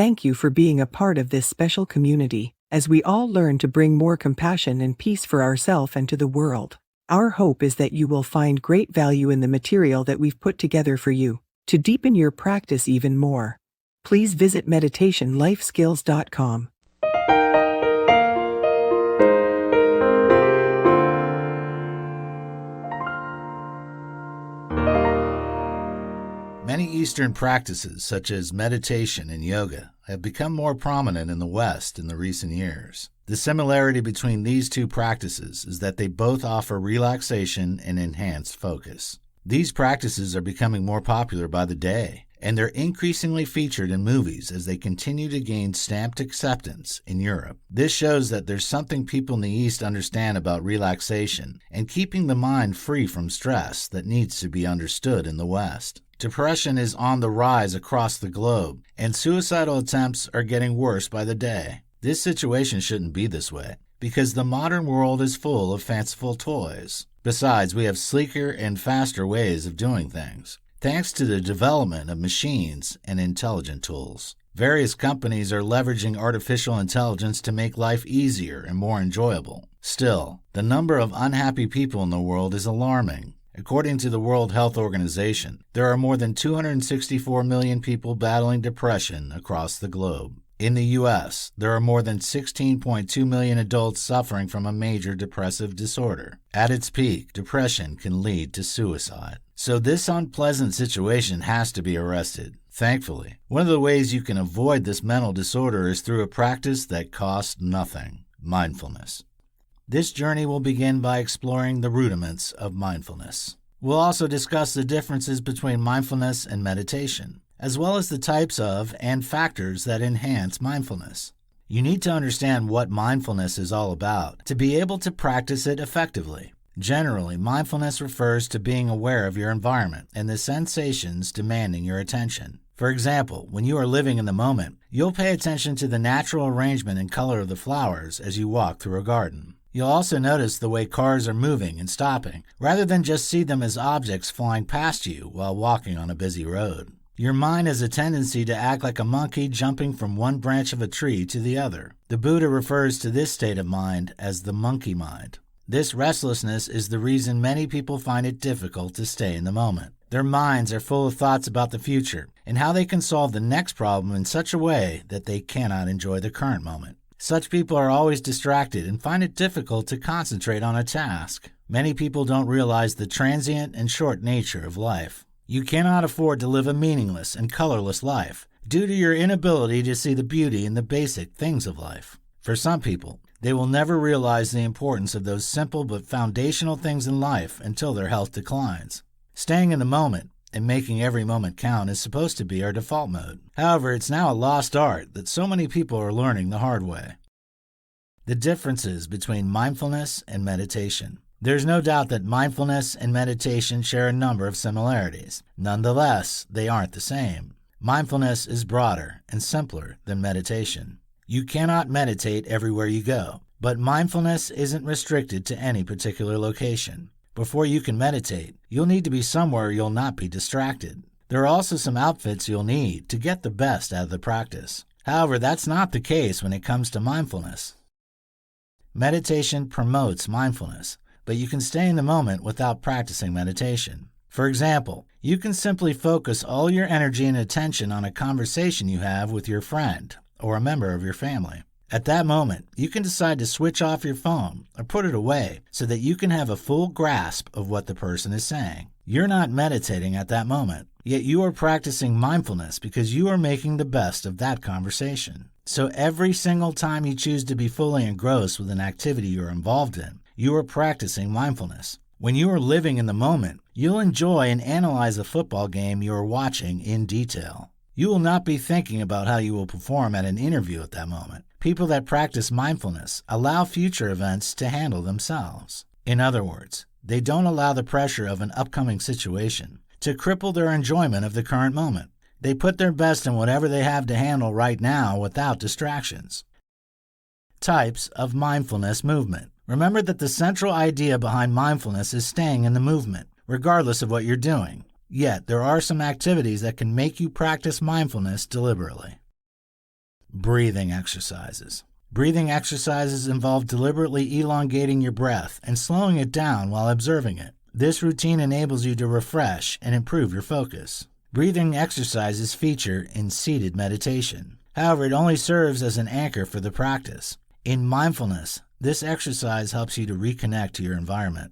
thank you for being a part of this special community, as we all learn to bring more compassion and peace for ourselves and to the world. Our hope is that you will find great value in the material that we've put together for you, to deepen your practice even more. Please visit meditationlifeskills.com. Many Eastern practices, such as meditation and yoga, have become more prominent in the West in the recent years. The similarity between these two practices is that they both offer relaxation and enhanced focus. These practices are becoming more popular by the day, and they're increasingly featured in movies as they continue to gain stamped acceptance in Europe. This shows that there's something people in the East understand about relaxation and keeping the mind free from stress that needs to be understood in the West. Depression is on the rise across the globe, and suicidal attempts are getting worse by the day. This situation shouldn't be this way, because the modern world is full of fanciful toys. Besides, we have sleeker and faster ways of doing things, thanks to the development of machines and intelligent tools. Various companies are leveraging artificial intelligence to make life easier and more enjoyable. Still, the number of unhappy people in the world is alarming. According to the World Health Organization, there are more than 264 million people battling depression across the globe. In the U.S., there are more than 16.2 million adults suffering from a major depressive disorder. At its peak, depression can lead to suicide. So this unpleasant situation has to be arrested. Thankfully, one of the ways you can avoid this mental disorder is through a practice that costs nothing: mindfulness. This journey will begin by exploring the rudiments of mindfulness. We'll also discuss the differences between mindfulness and meditation, as well as the types of and factors that enhance mindfulness. You need to understand what mindfulness is all about to be able to practice it effectively. Generally, mindfulness refers to being aware of your environment and the sensations demanding your attention. For example, when you are living in the moment, you'll pay attention to the natural arrangement and color of the flowers as you walk through a garden. You'll also notice the way cars are moving and stopping, rather than just see them as objects flying past you while walking on a busy road. Your mind has a tendency to act like a monkey jumping from one branch of a tree to the other. The Buddha refers to this state of mind as the monkey mind. This restlessness is the reason many people find it difficult to stay in the moment. Their minds are full of thoughts about the future and how they can solve the next problem in such a way that they cannot enjoy the current moment. Such people are always distracted and find it difficult to concentrate on a task. Many people don't realize the transient and short nature of life. You cannot afford to live a meaningless and colorless life due to your inability to see the beauty in the basic things of life. For some people, they will never realize the importance of those simple but foundational things in life until their health declines. Staying in the moment and making every moment count is supposed to be our default mode. However, it's now a lost art that so many people are learning the hard way. The differences between mindfulness and meditation. There's no doubt that mindfulness and meditation share a number of similarities. Nonetheless, they aren't the same. Mindfulness is broader and simpler than meditation. You cannot meditate everywhere you go, but mindfulness isn't restricted to any particular location. Before you can meditate, you'll need to be somewhere you'll not be distracted. There are also some outfits you'll need to get the best out of the practice. However, that's not the case when it comes to mindfulness. Meditation promotes mindfulness, but you can stay in the moment without practicing meditation. For example, you can simply focus all your energy and attention on a conversation you have with your friend or a member of your family. At that moment, you can decide to switch off your phone or put it away so that you can have a full grasp of what the person is saying. You're not meditating at that moment, yet you are practicing mindfulness because you are making the best of that conversation. So every single time you choose to be fully engrossed with an activity you're involved in, you are practicing mindfulness. When you are living in the moment, you'll enjoy and analyze a football game you are watching in detail. You will not be thinking about how you will perform at an interview at that moment. People that practice mindfulness allow future events to handle themselves. In other words, they don't allow the pressure of an upcoming situation to cripple their enjoyment of the current moment. They put their best in whatever they have to handle right now without distractions. Types of mindfulness movement. Remember that the central idea behind mindfulness is staying in the movement, regardless of what you're doing. Yet, there are some activities that can make you practice mindfulness deliberately. Breathing exercises. Breathing exercises involve deliberately elongating your breath and slowing it down while observing it. This routine enables you to refresh and improve your focus. Breathing exercises feature in seated meditation. However, it only serves as an anchor for the practice. In mindfulness, this exercise helps you to reconnect to your environment.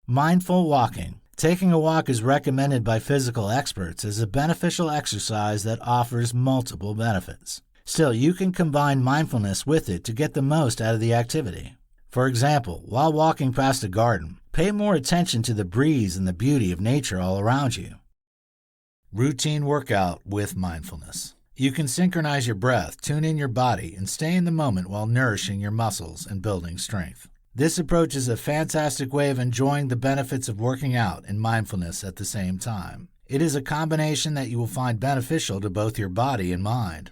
Mindful walking. Taking a walk is recommended by physical experts as a beneficial exercise that offers multiple benefits. Still, you can combine mindfulness with it to get the most out of the activity. For example, while walking past a garden, pay more attention to the breeze and the beauty of nature all around you. Routine workout with mindfulness. You can synchronize your breath, tune in your body, and stay in the moment while nourishing your muscles and building strength. This approach is a fantastic way of enjoying the benefits of working out and mindfulness at the same time. It is a combination that you will find beneficial to both your body and mind.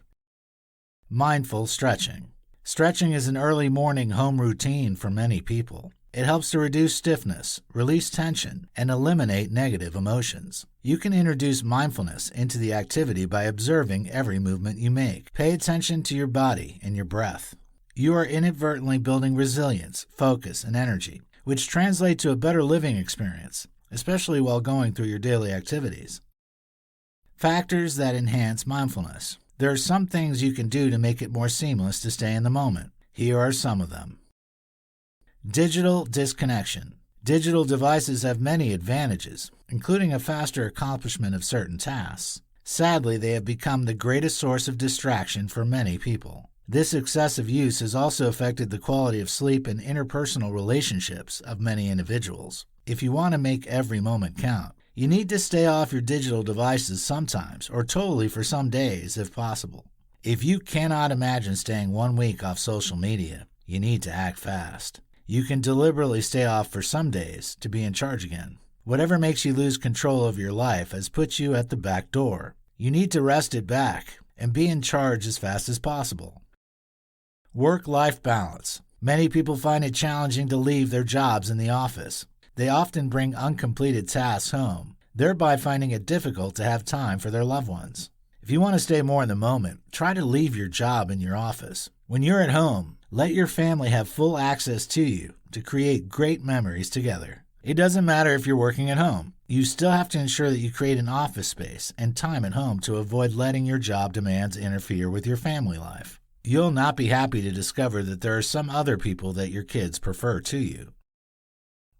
Mindful stretching. Stretching is an early morning home routine for many people. It helps to reduce stiffness, release tension, and eliminate negative emotions. You can introduce mindfulness into the activity by observing every movement you make. Pay attention to your body and your breath. You are inadvertently building resilience, focus, and energy, which translate to a better living experience, especially while going through your daily activities. Factors that enhance mindfulness. There are some things you can do to make it more seamless to stay in the moment. Here are some of them. Digital disconnection. Digital devices have many advantages, including a faster accomplishment of certain tasks. Sadly, they have become the greatest source of distraction for many people. This excessive use has also affected the quality of sleep and interpersonal relationships of many individuals. If you want to make every moment count, you need to stay off your digital devices sometimes, or totally for some days if possible. If you cannot imagine staying 1 week off social media, you need to act fast. You can deliberately stay off for some days to be in charge again. Whatever makes you lose control of your life has put you at the back door. You need to wrest it back and be in charge as fast as possible. Work-life balance. Many people find it challenging to leave their jobs in the office. They often bring uncompleted tasks home, thereby finding it difficult to have time for their loved ones. If you want to stay more in the moment, try to leave your job in your office. When you're at home, let your family have full access to you to create great memories together. It doesn't matter if you're working at home. You still have to ensure that you create an office space and time at home to avoid letting your job demands interfere with your family life. You'll not be happy to discover that there are some other people that your kids prefer to you.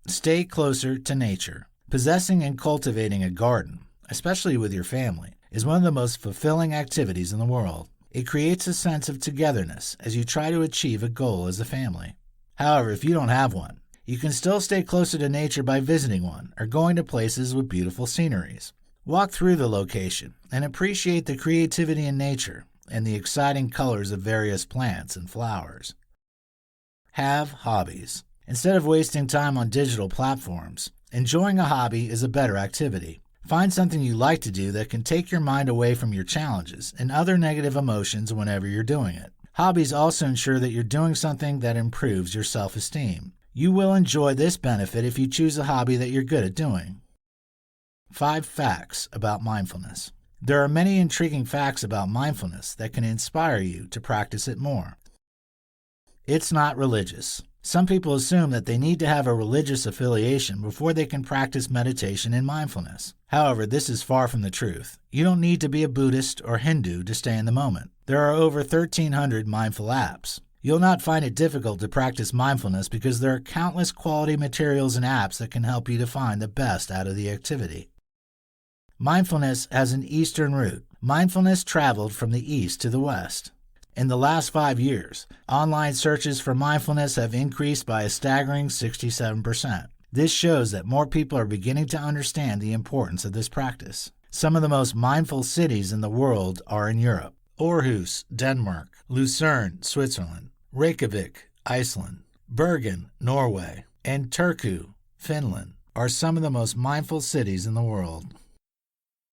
Stay closer to nature. Possessing and cultivating a garden, especially with your family, is one of the most fulfilling activities in the world. It creates a sense of togetherness as you try to achieve a goal as a family. However, if you don't have one, you can still stay closer to nature by visiting one or going to places with beautiful sceneries. Walk through the location and appreciate the creativity in nature and the exciting colors of various plants and flowers. Have hobbies. Instead of wasting time on digital platforms, enjoying a hobby is a better activity. Find something you like to do that can take your mind away from your challenges and other negative emotions whenever you're doing it. Hobbies also ensure that you're doing something that improves your self-esteem. You will enjoy this benefit if you choose a hobby that you're good at doing. 5 facts about mindfulness. There are many intriguing facts about mindfulness that can inspire you to practice it more. It's not religious. Some people assume that they need to have a religious affiliation before they can practice meditation and mindfulness. However, this is far from the truth. You don't need to be a Buddhist or Hindu to stay in the moment. There are over 1,300 mindful apps. You'll not find it difficult to practice mindfulness because there are countless quality materials and apps that can help you to find the best out of the activity. Mindfulness has an Eastern root. Mindfulness traveled from the East to the West. In the last 5 years, online searches for mindfulness have increased by a staggering 67%. This shows that more people are beginning to understand the importance of this practice. Some of the most mindful cities in the world are in Europe. Aarhus, Denmark; Lucerne, Switzerland; Reykjavik, Iceland; Bergen, Norway; and Turku, Finland, are some of the most mindful cities in the world.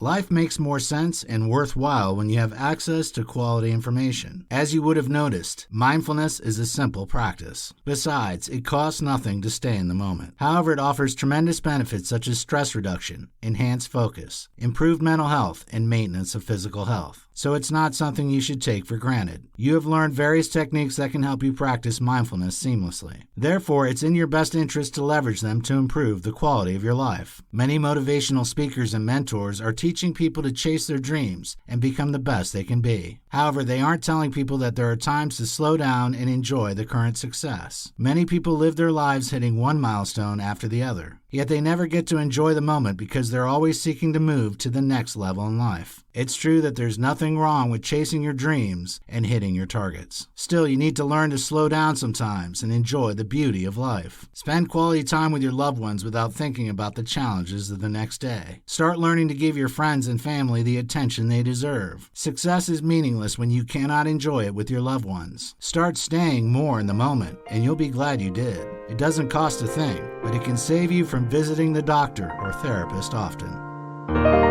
Life makes more sense and worthwhile when you have access to quality information. As you would have noticed, mindfulness is a simple practice. Besides, it costs nothing to stay in the moment. However, it offers tremendous benefits such as stress reduction, enhanced focus, improved mental health, and maintenance of physical health. so it's not something you should take for granted. You have learned various techniques that can help you practice mindfulness seamlessly. Therefore, it's in your best interest to leverage them to improve the quality of your life. Many motivational speakers and mentors are teaching people to chase their dreams and become the best they can be. However, they aren't telling people that there are times to slow down and enjoy the current success. Many people live their lives hitting one milestone after the other, yet they never get to enjoy the moment because they're always seeking to move to the next level in life. It's true that there's nothing wrong with chasing your dreams and hitting your targets. Still, you need to learn to slow down sometimes and enjoy the beauty of life. Spend quality time with your loved ones without thinking about the challenges of the next day. Start learning to give your friends and family the attention they deserve. Success is meaningless when you cannot enjoy it with your loved ones. Start staying more in the moment, and you'll be glad you did. It doesn't cost a thing, but it can save you from visiting the doctor or therapist often.